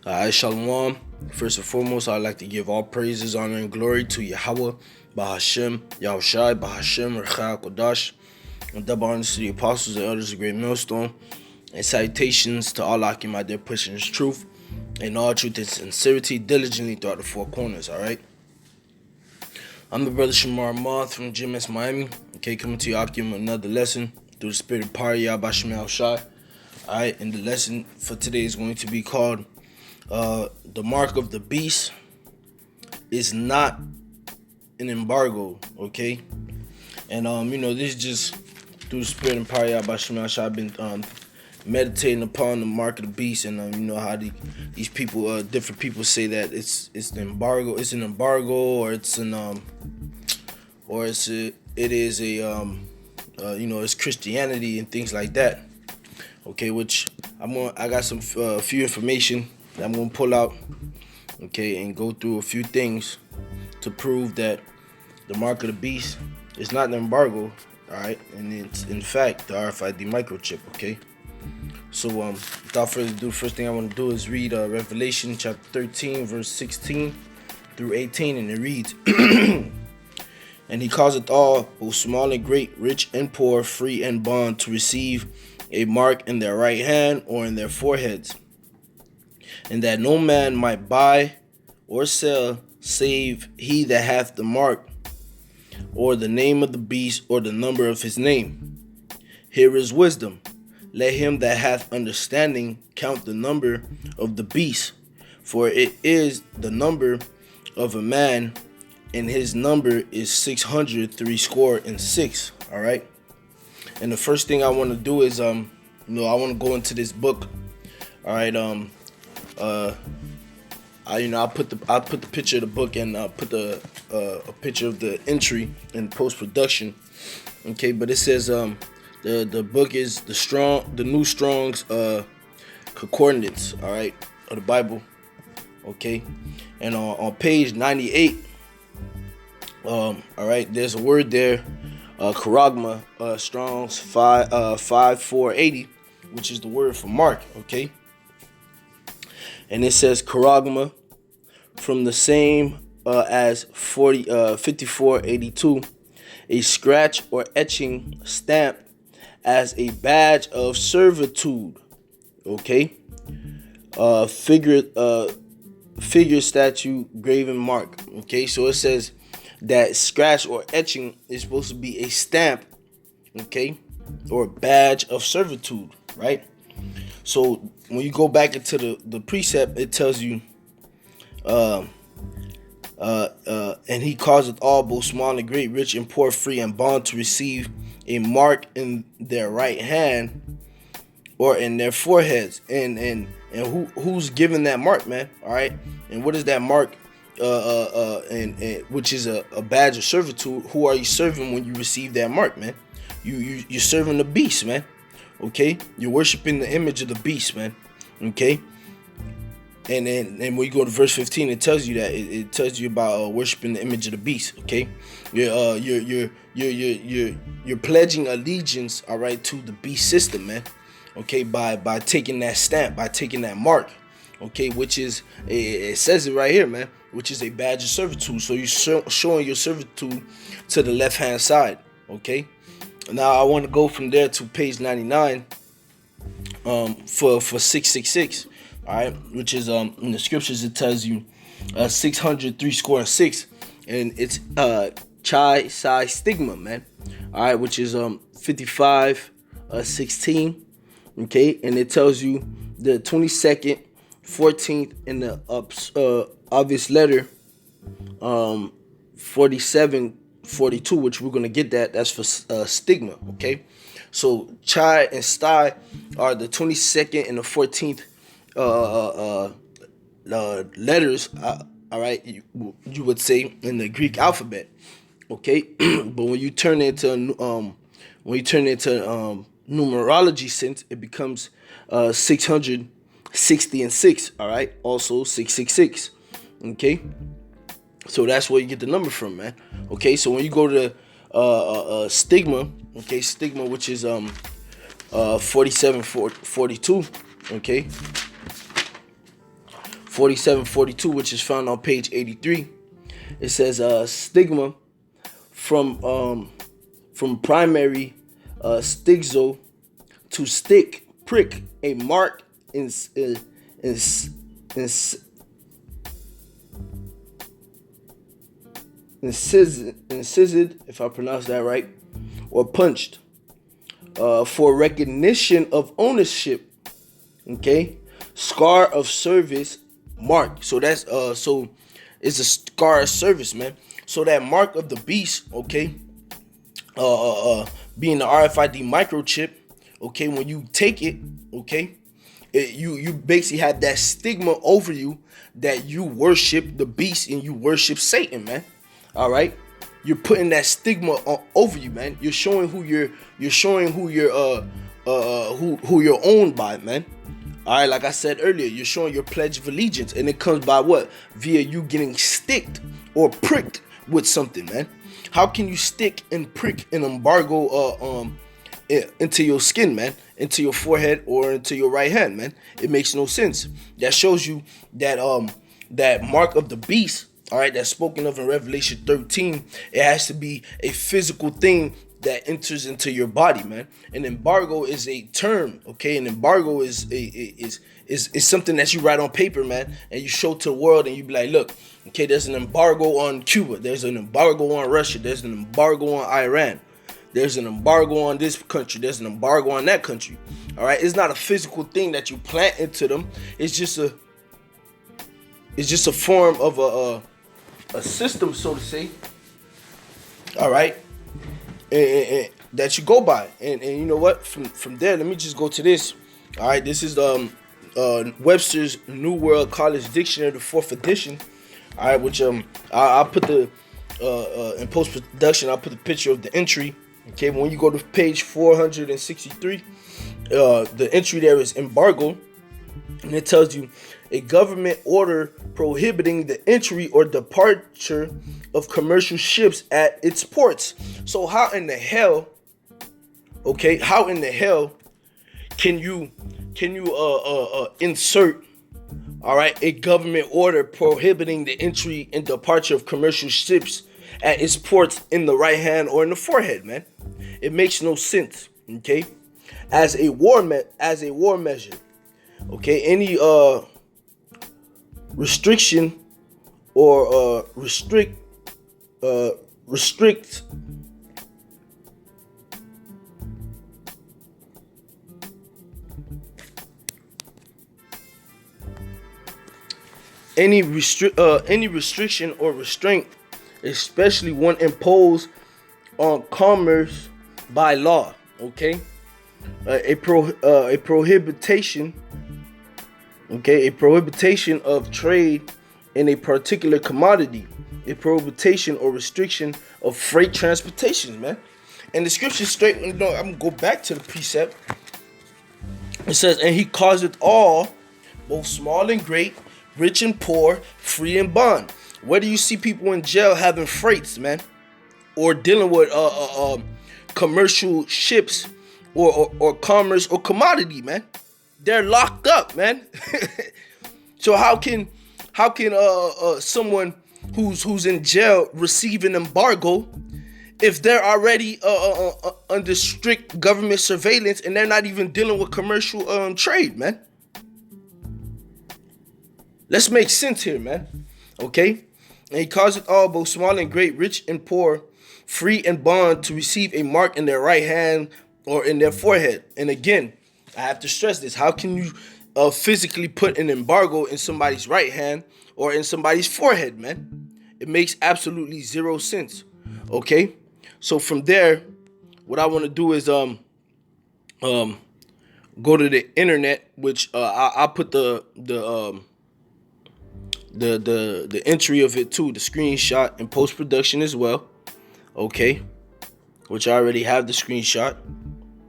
Shalom. First and foremost, I'd like to give all praises, honor, and glory to Yahawah, bahasham, Yahawashi, bahasham, Rawchaa Qadash, and double honors to the apostles and elders of Great Millstone, and salutations to all Akim out there pushing His truth and all truth and sincerity diligently throughout the four corners. All right. I'm the brother Shamar Moth from GMS Miami. Okay, coming to you Akim with another lesson through the spirit of power, Yahawashi. All right, and the lesson for today is going to be called the mark of the beast is not an embargo, okay? And this is just through the spirit and power of Yahawashi. I've been meditating upon the mark of the beast, and how these people, different people say that it's an embargo, it's Christianity and things like that. Okay, which I got some few information that I'm gonna pull out, okay, and go through a few things to prove that the mark of the beast is not an embargo, all right, and it's in fact the RFID microchip, okay. So without further ado, the first thing I want to do is read Revelation chapter 13, verse 16 through 18, and it reads, "And he causeth all, both small and great, rich and poor, free and bond, to receive a mark in their right hand or in their foreheads, and that no man might buy or sell save he that hath the mark, or the name of the beast, or the number of his name. Here is wisdom. Let him that hath understanding count the number of the beast, for it is the number of a man, and his number is 666. All right. And the first thing I want to do is I want to go into this book. All right. I put the picture of the book and put a picture of the entry in post production. Okay, but it says the book is the New Strong's Concordance. All right, of the Bible. Okay, and on page 98. All right, there's a word there. Charagma, Strong's 5480, which is the word for mark, okay? And it says charagma, from the same as 5482, a scratch or etching stamp as a badge of servitude, okay? Figure, statue, graven mark, okay? So it says that scratch or etching is supposed to be a stamp, okay, or badge of servitude, right? So when you go back into the precept, it tells you, and he causeth all, both small and great, rich and poor, free and bond, to receive a mark in their right hand or in their foreheads. And who's giving that mark, man? All right, and what is that mark? And which is a badge of servitude. Who are you serving when you receive that mark, man? You're serving the beast, man. Okay, you're worshiping the image of the beast, man. Okay, and when you go to verse 15, it tells you that it tells you about worshiping the image of the beast. Okay, you're pledging allegiance, all right, to the beast system, man. Okay, by taking that stamp, by taking that mark. Okay, which is, it says it right here, man, which is a badge of servitude. So you're showing your servitude to the left hand side. Okay, now I want to go from there to page 99 for 666. All right, which is in the scriptures it tells you 666, and it's chi psi stigma, man. All right, which is 5516. Okay, and it tells you the 22nd, 14th, in the obvious letter 4742, which we're gonna get that's for stigma. Okay, so chi and sty are the 22nd and the 14th letters. All right, you would say in the Greek alphabet. Okay, but when you turn it into numerology sense, it becomes 666. All right, also 666. Okay, so that's where you get the number from, man. Okay, so when you go to stigma, okay, stigma, which is 4742, okay, 4742, which is found on page 83. It says stigma from primary stigzo to stick, prick, a mark, incised, if I pronounce that right, or punched, for recognition of ownership. Okay, scar of service, mark. So that's so it's a scar of service, man. So that mark of the beast, okay, being the RFID microchip, okay, when you take it, okay, you basically have that stigma over you that you worship the beast and you worship Satan, man. All right, you're putting that stigma over you, man. You're showing who you're owned by, man. All right, like I said earlier, you're showing your pledge of allegiance, and it comes by what? Via you getting sticked or pricked with something, man. How can you stick and prick an embargo into your skin, man, into your forehead or into your right hand, man? It makes no sense. That shows you that that mark of the beast, all right, that's spoken of in Revelation 13. It has to be a physical thing that enters into your body, man. An embargo is a term, okay? An embargo is something that you write on paper, man, and you show to the world, and you be like, look, okay, there's an embargo on Cuba, there's an embargo on Russia, there's an embargo on Iran, there's an embargo on this country, there's an embargo on that country. All right, it's not a physical thing that you plant into them. It's just a form of a system, so to say. All right. And that you go by, and you know what? From there, let me just go to this. All right, this is Webster's New World College Dictionary, the 4th edition. All right, which I'll put the in post production. I'll put the picture of the entry. Okay, when you go to page 463, the entry there is embargo, and it tells you a government order prohibiting the entry or departure of commercial ships at its ports. So how in the hell, okay, how in the hell can you insert, all right, a government order prohibiting the entry and departure of commercial ships at its ports in the right hand or in the forehead, man? It makes no sense, okay? As a war measure, okay, any restriction or restrict any restriction or restraint, especially one imposed on commerce by law, okay, a prohibition, okay, a prohibition of trade in a particular commodity, a prohibition or restriction of freight transportation, man. And the scripture straight, I'm gonna go back to the precept. It says, and he causeth all, both small and great, rich and poor, free and bond. Where do you see people in jail having freights, man, or dealing with commercial ships or commerce or commodity, man? They're locked up, man. So how can someone who's in jail receive an embargo if they're already under strict government surveillance and they're not even dealing with commercial trade, man? Let's make sense here, man. Okay? And he causeth all, both small and great, rich and poor, free and bond, to receive a mark in their right hand or in their forehead. And again, I have to stress this. How can you physically put an embargo in somebody's right hand or in somebody's forehead, man? It makes absolutely zero sense. Okay? So from there, what I want to do is go to the internet, which I'll put the entry of it too, the screenshot in post-production as well. Okay? Which I already have the screenshot,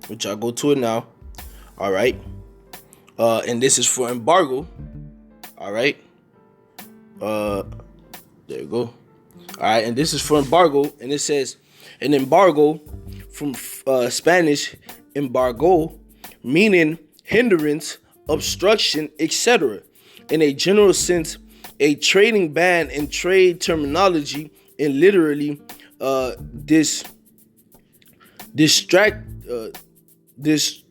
which I'll go to it now. All right. And this is for embargo. All right. There you go. All right. And this is for embargo. And it says an embargo from Spanish embargo, meaning hindrance, obstruction, etc. In a general sense, a trading ban in trade terminology and literally this distract this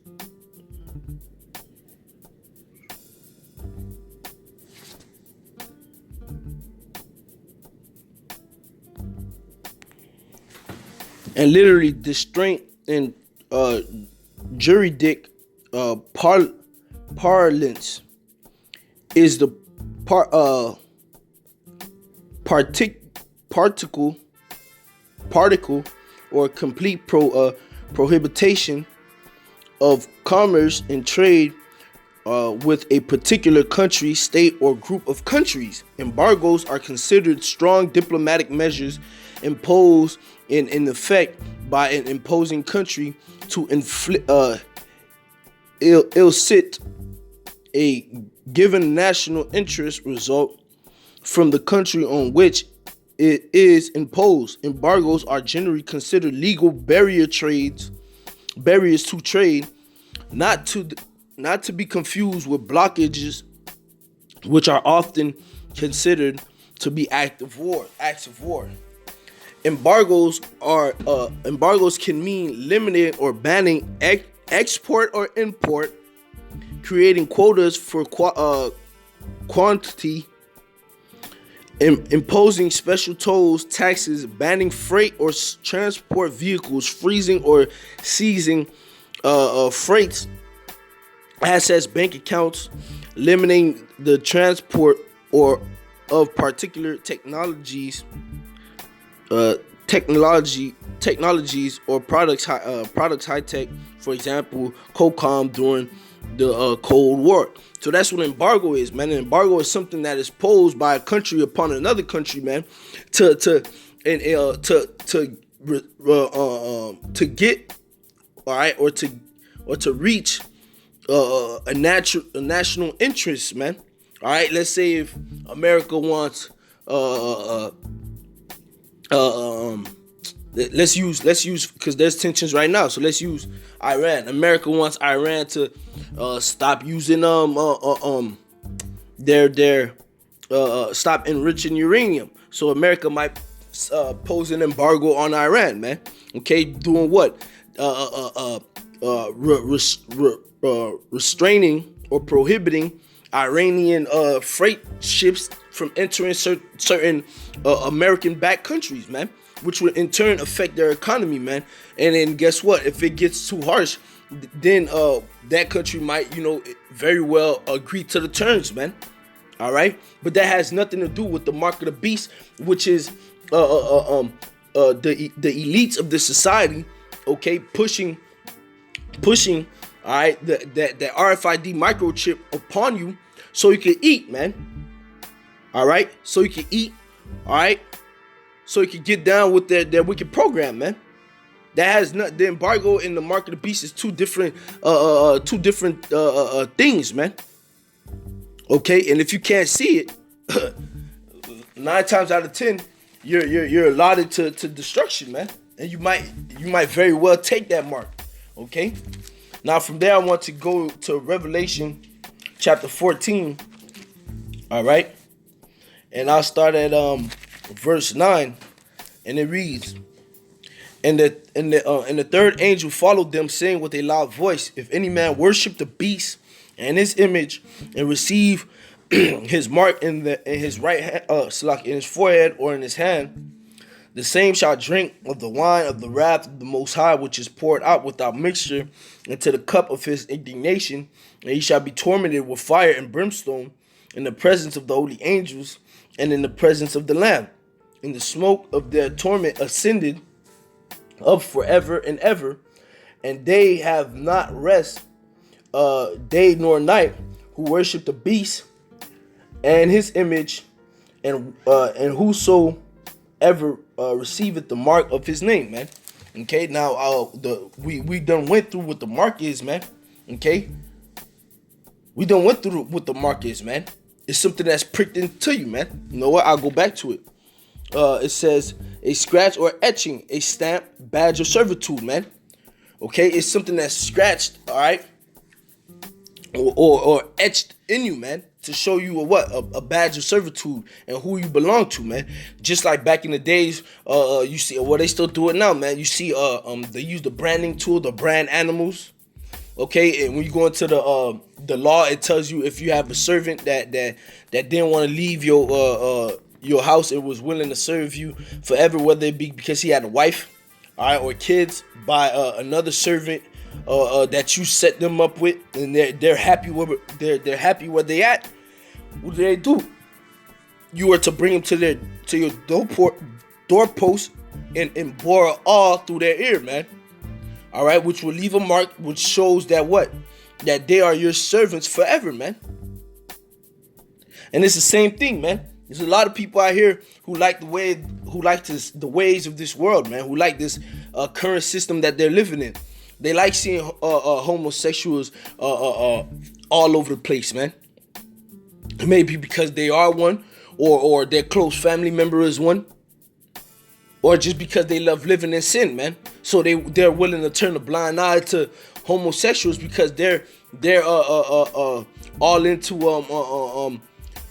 and literally distraint and juridic parlance is the particle or complete prohibition of commerce and trade with a particular country, state, or group of countries. Embargoes are considered strong diplomatic measures imposed in effect by an imposing country to elicit a given national interest result from the country on which it is imposed. Embargoes are generally considered legal barriers to trade, not to be confused with blockages, which are often considered to be acts of war. Embargoes can mean limiting or banning export or import, creating quotas for quantity, imposing special tolls, taxes, banning freight or transport vehicles, freezing or seizing freights, assets, bank accounts, limiting the transport or of particular technologies or products high tech, for example, COCOM during the Cold War. So that's what embargo is, man. An embargo is something that is posed by a country upon another country, man, to get, all right, or to reach a national interest, man. All right, let's say if America wants let's use because there's tensions right now, so let's use Iran. America wants Iran to stop using their stop enriching uranium. So America might pose an embargo on Iran, man. Okay, doing what? Restraining or prohibiting Iranian freight ships from entering certain American-backed countries, man, which would in turn affect their economy, man. And then guess what? If it gets too harsh, then that country might, very well agree to the terms, man. All right, but that has nothing to do with the mark of the beast, which is the elites of the society, okay, pushing, all right, that RFID microchip upon you so you can eat, man. All right, so you can eat, all right, so you can get down with their wicked program, man. That has not, the embargo and the mark of the beast is two different things, man. Okay, and if you can't see it, 9 times out of 10, you're allotted to destruction, man. And you might very well take that mark. Okay. Now from there, I want to go to Revelation chapter 14. All right, and I'll start at verse 9, and it reads, And the third angel followed them, saying with a loud voice, If any man worship the beast and his image, and receive his mark in his right hand, in his forehead or in his hand, the same shall drink of the wine of the wrath of the Most High, which is poured out without mixture into the cup of his indignation, and he shall be tormented with fire and brimstone in the presence of the holy angels and in the presence of the Lamb. And the smoke of their torment ascended up forever and ever, and they have not rest day nor night, who worship the beast and his image, and whosoever receiveth the mark of his name, man. Okay, now we done went through what the mark is, man. Okay, we done went through what the mark is, man. It's something that's pricked into you, man. You know what? I'll go back to it. It says a scratch or etching, a stamp, badge of servitude, man. Okay, it's something that's scratched, all right, or etched in you, man. to show you a badge of servitude and who you belong to, man. Just like back in the days, you see, well, they still do it now, man. You see, they use the branding tool, the brand animals. Okay, and when you go into the law, it tells you if you have a servant that didn't want to leave your house and was willing to serve you forever, whether it be because he had a wife, all right, or kids by another servant that you set them up with, and they're happy they're happy where they at. What do they do? You are to bring them to your doorpost and bore all through their ear, man. All right, which will leave a mark, which shows that they are your servants forever, man. And it's the same thing, man. There's a lot of people out here who like the ways of this world, man. Who like this current system that they're living in. They like seeing homosexuals all over the place, man. Maybe because they are one, or their close family member is one, or just because they love living in sin, man. So they're willing to turn a blind eye to homosexuals because they're all into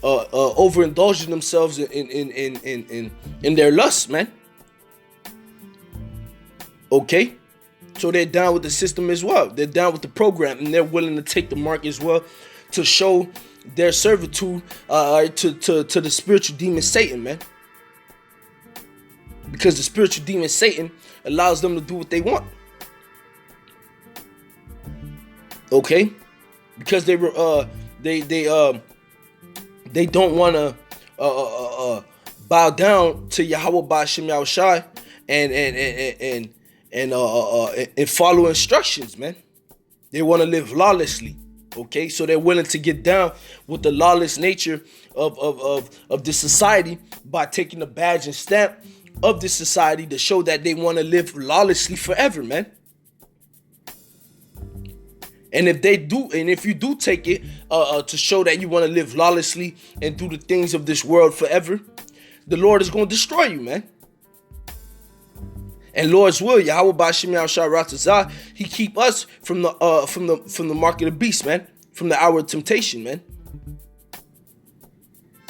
overindulging themselves in their lusts, man. Okay, so they're down with the system as well. They're down with the program, and they're willing to take the mark as well to show their servitude to the spiritual demon Satan, man. Because the spiritual demon Satan allows them to do what they want. Okay, because they don't want to bow down to Yahawah bahasham Yahawashi and follow instructions, man. They want to live lawlessly. Okay, so they're willing to get down with the lawless nature of this society by taking the badge and stamp of this society to show that they want to live lawlessly forever, man. And if you do take it to show that you want to live lawlessly and do the things of this world forever, the Lord is going to destroy you, man. And Lord's will, Yahawah bahasham Rawchaa, He keep us from the mark of the beast, man, from the hour of temptation, man.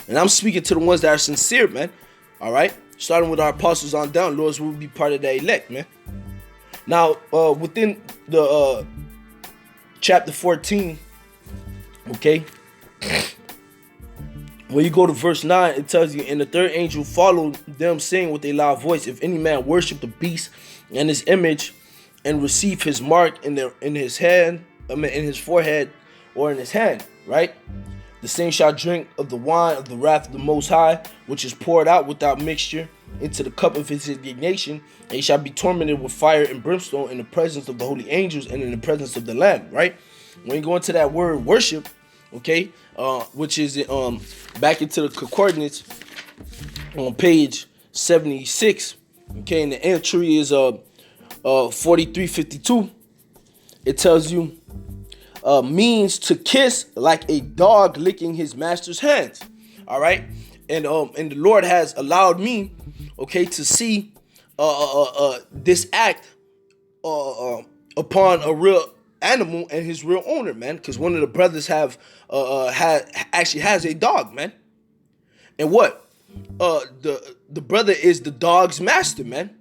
And I'm speaking to the ones that are sincere, man. All right, starting with our apostles on down, Lord's will be part of that elect, man. Now, within the chapter 14, okay, when you go to verse 9, it tells you, and the third angel followed them, saying with a loud voice, if any man worship the beast and his image and receive his mark in his hand, in his forehead or in his hand, right, the same shall drink of the wine of the wrath of the Most High, which is poured out without mixture into the cup of his indignation, and he shall be tormented with fire and brimstone in the presence of the holy angels and in the presence of the Lamb, right? When you go into that word worship, okay, which is back into the concordance on page 76, okay, and the entry is 4352. It tells you means to kiss like a dog licking his master's hands. All right, and the Lord has allowed me, okay, to see this act upon a real animal and his real owner, man, because one of the brothers actually has a dog, man. And what the brother is the dog's master, man.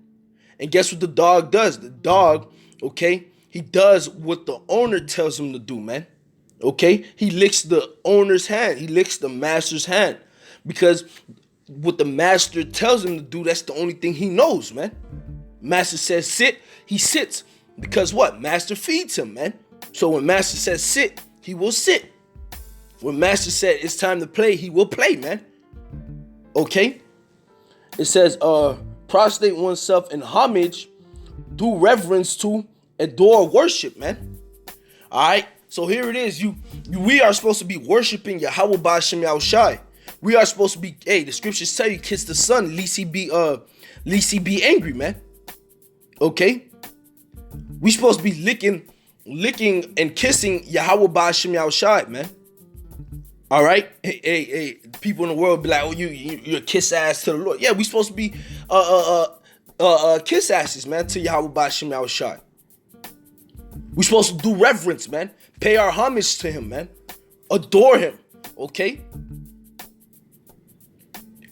And guess what the dog does? The dog, okay, he does what the owner tells him to do, man. Okay, he licks the owner's hand, he licks the master's hand, because what the master tells him to do, that's the only thing he knows, man. Master says sit, he sits. Because what? Master feeds him, man. So when master says sit, he will sit. When master said it's time to play, he will play, man. Okay? It says, prostrate oneself in homage, do reverence to, adore, worship, man. Alright? So here it is. We are supposed to be worshiping Yahawah bahasham Yahawashi. We are supposed to be, the scriptures tell you, kiss the son, lest he be angry, man. Okay? We supposed to be licking and kissing Yahawah bahasham Yahawashi, man. All right, hey, people in the world be like, oh, you're a kiss ass to the Lord. Yeah, we supposed to be kiss asses, man, to Yahawah bahasham Yahawashi. We supposed to do reverence, man. Pay our homage to him, man. Adore him. okay?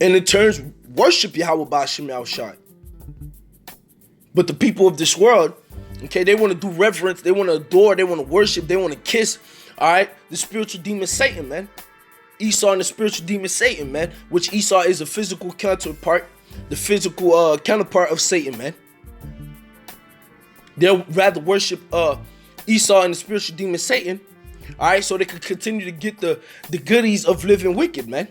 And in turns, worship Yahawah bahasham Yahawashi. But the people of this world, okay, they want to do reverence, they want to adore, they want to worship, they want to kiss, all right, the spiritual demon Satan, man. Esau and the spiritual demon Satan, man, which Esau is a physical counterpart, the physical counterpart of Satan, man. They'll rather worship Esau and the spiritual demon Satan, all right, so they can continue to get the goodies of living wicked, man.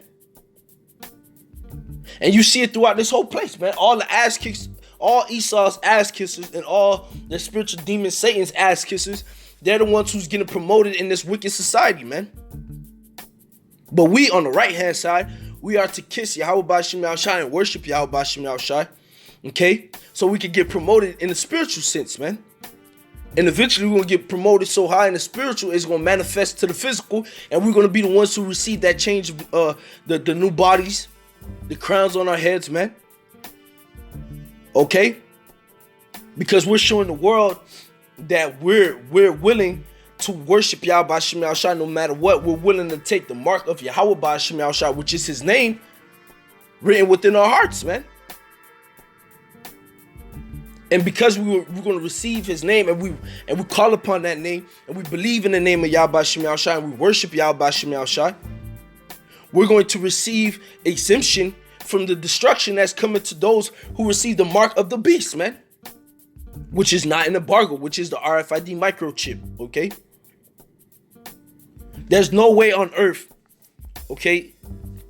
And you see it throughout this whole place, man. All the ass kicks, all Esau's ass kissers and all the spiritual demon Satan's ass kissers, they're the ones who's getting promoted in this wicked society, man. But we on the right hand side, we are to kiss Yahawah bahasham Yahawashi and worship Yahawah bahasham Yahawashi, okay? So we can get promoted in the spiritual sense, man. And eventually we're going to get promoted so high in the spiritual, it's going to manifest to the physical, and we're going to be the ones who receive that change of the new bodies, the crowns on our heads, man. Okay? Because we're showing the world that we're willing to worship Yahawah bahasham Yahawashi no matter what. We're willing to take the mark of Yahawah bahasham Yahawashi, which is his name, written within our hearts, man. And because we're going to receive his name, and we call upon that name, and we believe in the name of Yahawah bahasham Yahawashi, and we worship Yahawah bahasham Yahawashi, we're going to receive exemption from the destruction that's coming to those who receive the mark of the beast, man. Which is not an embargo, which is the RFID microchip, okay? There's no way on earth, okay,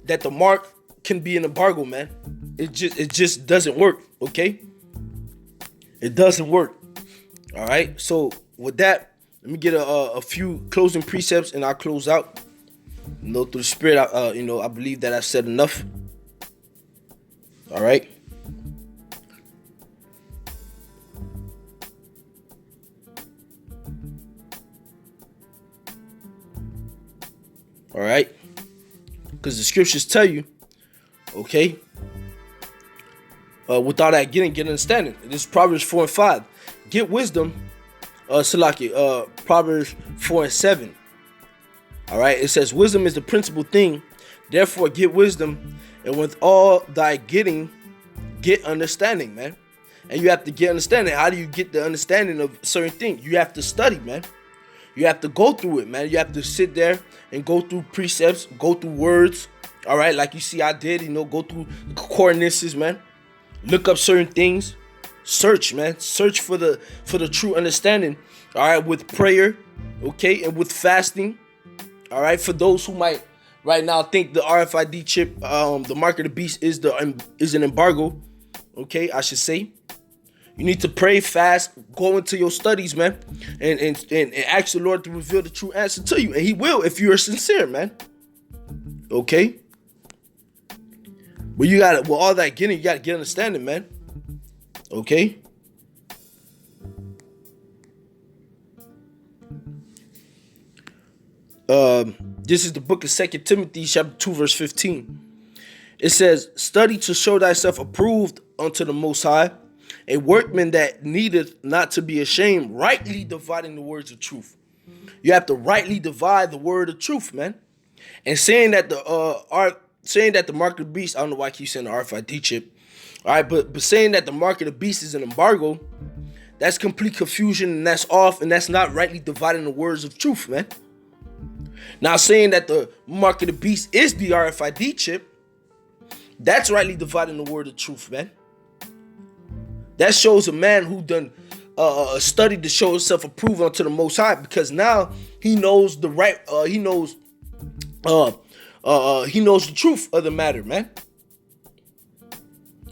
that the mark can be an embargo, man. It just doesn't work, okay? It doesn't work. All right. So with that, let me get a few closing precepts, and I'll close out. Through the Spirit, I believe that I've said enough. All right. All right. Because the scriptures tell you, okay, without that get understanding. This is Proverbs 4 and 5. Get wisdom, Proverbs 4 and 7. All right, it says, wisdom is the principal thing. Therefore, get wisdom, and with all thy getting, get understanding, man. And you have to get understanding. How do you get the understanding of certain things? You have to study, man. You have to go through it, man. You have to sit there and go through precepts, go through words. All right, like you see I did, go through the coordinates, man. Look up certain things. Search, man. Search for the true understanding. All right, with prayer, okay, and with fasting. All right, for those who might right now think the RFID chip, the mark of the beast is an embargo. Okay, I should say. You need to pray, fast, go into your studies, man, and ask the Lord to reveal the true answer to you, and He will if you are sincere, man. Okay. But with all that getting, you gotta get understanding, man. Okay. This is the book of 2 Timothy, chapter 2, verse 15. It says, study to show thyself approved unto the Most High, a workman that needeth not to be ashamed, rightly dividing the words of truth. You have to rightly divide the word of truth, man. And saying that the mark of the beast, I don't know why I keep saying the RFID chip. All right, but saying that the mark of the beast is an embargo, that's complete confusion, and that's off, and that's not rightly dividing the words of truth, man. Now, saying that the mark of the beast is the RFID chip, that's rightly dividing the word of truth, man. That shows a man who done studied to show himself approved unto the Most High, because now he knows the right. He knows the truth of the matter, man.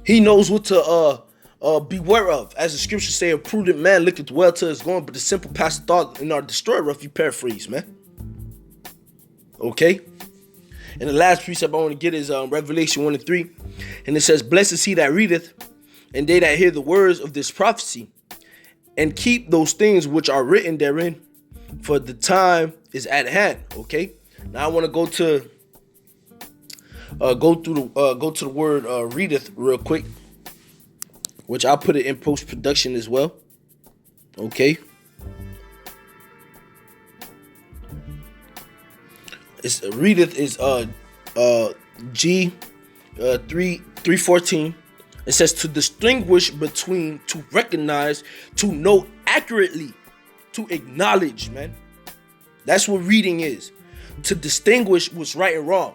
He knows what to beware of. As the scriptures say, a prudent man looketh well to his going, but the simple pass thought and are destroyed. If you paraphrase, man. Okay. And the last precept I want to get is Revelation 1 and 3. And it says, blessed is he that readeth, and they that hear the words of this prophecy, and keep those things which are written therein, for the time is at hand. Okay. Now I want to go to the word readeth real quick, which I'll put it in post-production as well. Okay. It's readeth is G 3:14. It says to distinguish between, to recognize, to know accurately, to acknowledge, man. That's what reading is. To distinguish what's right and wrong.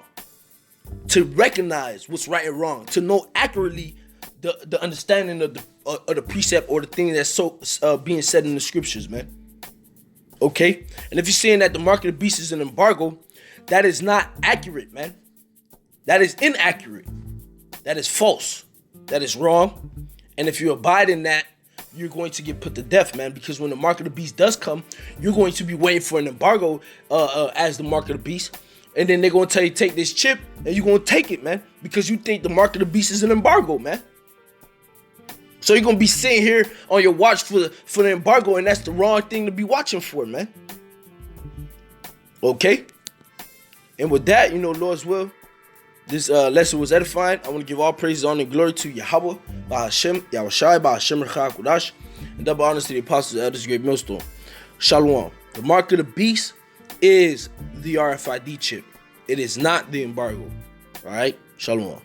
To recognize what's right and wrong. To know accurately the understanding of the precept or the thing that's being said in the scriptures, man. Okay? And if you're saying that the mark of the beast is an embargo, that is not accurate, man. That is inaccurate. That is false. That is wrong. And if you abide in that, you're going to get put to death, man. Because when the mark of the beast does come, you're going to be waiting for an embargo as the mark of the beast. And then they're going to tell you, take this chip, and you're going to take it, man. Because you think the mark of the beast is an embargo, man. So you're going to be sitting here on your watch for the embargo, and that's the wrong thing to be watching for, man. Okay? And with that, Lord's will, this lesson was edifying. I want to give all praises, honor, and glory to Yahawah, bahasham, Yahawashi, bahasham, Rawchaa Qadash, and double honors to the apostles, elders, great millstone. Shalom. The mark of the beast is the RFID chip. It is not the embargo. All right? Shalom.